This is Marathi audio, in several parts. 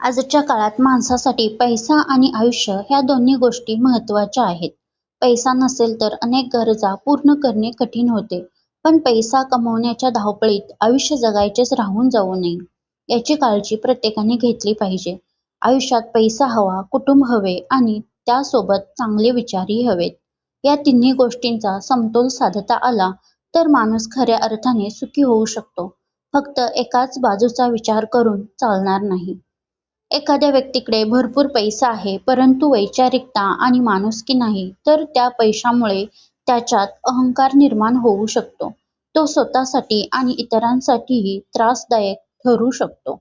आजच्या काळात माणसासाठी पैसा आणि आयुष्य ह्या दोन्ही गोष्टी महत्त्वाच्या आहेत. पैसा नसेल तर अनेक गरजा पूर्ण करणे कठीण होते. पण पैसा कमवण्याच्या धावपळीत आयुष्य जगायचेच राहून जाऊ नये, याची काळजी प्रत्येकाने घेतली पाहिजे. आयुष्यात पैसा हवा, कुटुंब हवे आणि त्यासोबत चांगले विचारही हवेत. या तिन्ही गोष्टींचा समतोल साधता आला तर माणूस खऱ्या अर्थाने सुखी होऊ शकतो. फक्त एकाच बाजूचा विचार करून चालणार नाही. एखाद्या व्यक्तीकडे भरपूर पैसा आहे परंतु वैचारिकता आणि माणुसकी नाही, तर त्या पैशामुळे त्याच्यात अहंकार निर्माण होऊ शकतो. तो स्वतःसाठी आणि इतरांसाठीही त्रासदायक ठरू शकतो.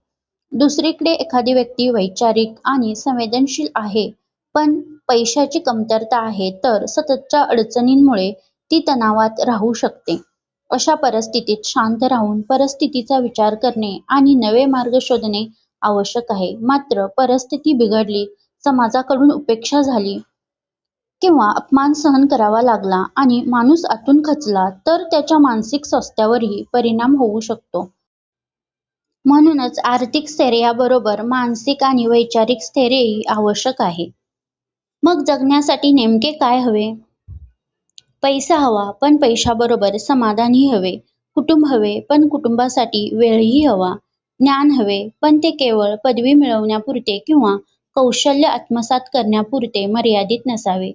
दुसरीकडे एखादी व्यक्ती वैचारिक आणि संवेदनशील आहे, पण पैशाची कमतरता आहे, तर सततच्या अडचणींमुळे ती तणावात राहू शकते. अशा परिस्थितीत शांत राहून परिस्थितीचा विचार करणे आणि नवे मार्ग शोधणे आवश्यक आहे. मात्र परिस्थिती बिघडली, समाजाकडून उपेक्षा झाली किंवा अपमान सहन करावा लागला आणि माणूस आतून खचला तर त्याच्या मानसिक स्वास्थ्यावरही परिणाम होऊ शकतो. म्हणूनच आर्थिक स्थैर्याबरोबर मानसिक आणि वैचारिक स्थैर्यही आवश्यक आहे. मग जगण्यासाठी नेमके काय हवे? पैसा हवा, पण पैशाबरोबर समाधानही हवे. कुटुंब हवे, पण कुटुंबासाठी वेळही हवा. ज्ञान हवे, पण ते केवळ पदवी मिळवण्यापुरते किंवा कौशल्य आत्मसात करण्यापुरते मर्यादित नसावे.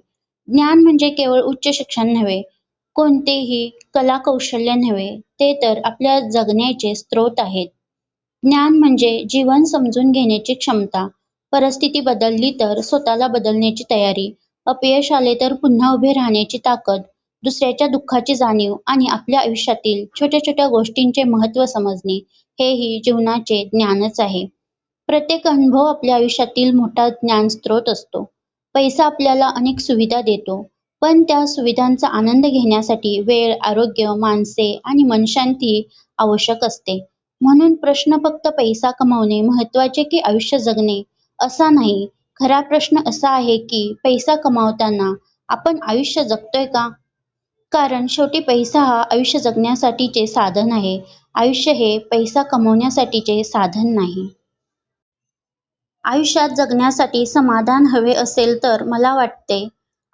ज्ञान म्हणजे केवळ उच्च शिक्षण नव्हे, कोणतेही कला कौशल्य नव्हे, ते तर आपल्या जगण्याचे स्रोत आहेत. ज्ञान म्हणजे जीवन समजून घेण्याची क्षमता, परिस्थिती बदलली तर स्वतःला बदलण्याची तयारी, अपयश आले तर पुन्हा उभे राहण्याची ताकद, दुसऱ्याच्या दुःखाची जाणीव आणि आपल्या आयुष्यातील छोट्या छोट्या गोष्टींचे महत्त्व समजणे, हेही जीवनाचे ज्ञानच आहे. प्रत्येक अनुभव आपल्या आयुष्यातील मोठा ज्ञानस्रोत असतो. पैसा आपल्याला अनेक सुविधा देतो, पण त्या सुविधांचा आनंद घेण्यासाठी वेळ, आरोग्य, माणसे आणि मनशांती आवश्यक असते. म्हणून प्रश्न फक्त पैसा कमवणे महत्त्वाचे की आयुष्य जगणे असा नाही. खरा प्रश्न असा आहे की पैसा कमावताना आपण आयुष्य जगतोय का? कारण शेवटी पैसा हा आयुष्य जगण्यासाठीचे साधन आहे. आयुष्य हे पैसा कमवण्यासाठीचे साधन नाही. आयुष्यात जगण्यासाठी समाधान हवे असेल तर मला वाटते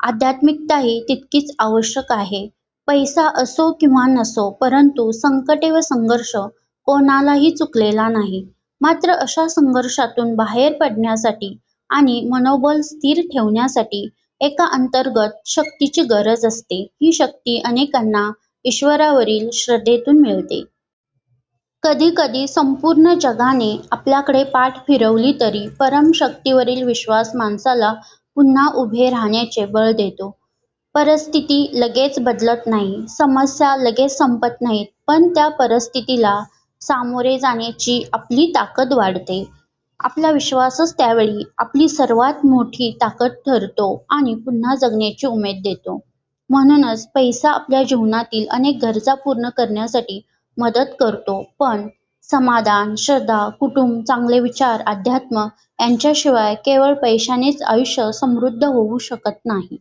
आध्यात्मिकताही तितकीच आवश्यक आहे. पैसा असो किंवा नसो, परंतु संकटे व संघर्ष कोणालाही चुकलेला नाही. मात्र अशा संघर्षातून बाहेर पडण्यासाठी आणि मनोबल स्थिर ठेवण्यासाठी एका अंतर्गत शक्तीची गरज असते. ही शक्ती अनेकांना ईश्वरावरील श्रद्धेतून मिळते. कधी-कधी संपूर्ण जगाने आपल्याकडे पाठ फिरवली तरी परमशक्तीवरील विश्वास माणसाला पुन्हा उभे राहण्याचे बळ देतो. परिस्थिती लगेच बदलत नाही, समस्या लगेच संपत नाहीत, पण त्या परिस्थितीला सामोरे जाण्याची आपली ताकद वाढते. आपला विश्वासच त्यावेळी आपली सर्वात मोठी ताकद ठरतो आणि पुन्हा जगण्याची उमेद देतो. म्हणूनच पैसा आपल्या जीवनातील अनेक गरजा पूर्ण करण्यासाठी मदत करतो, पण समाधान, श्रद्धा, कुटुंब, चांगले विचार, अध्यात्म यांच्याशिवाय केवळ पैशानेच आयुष्य समृद्ध होऊ शकत नाही.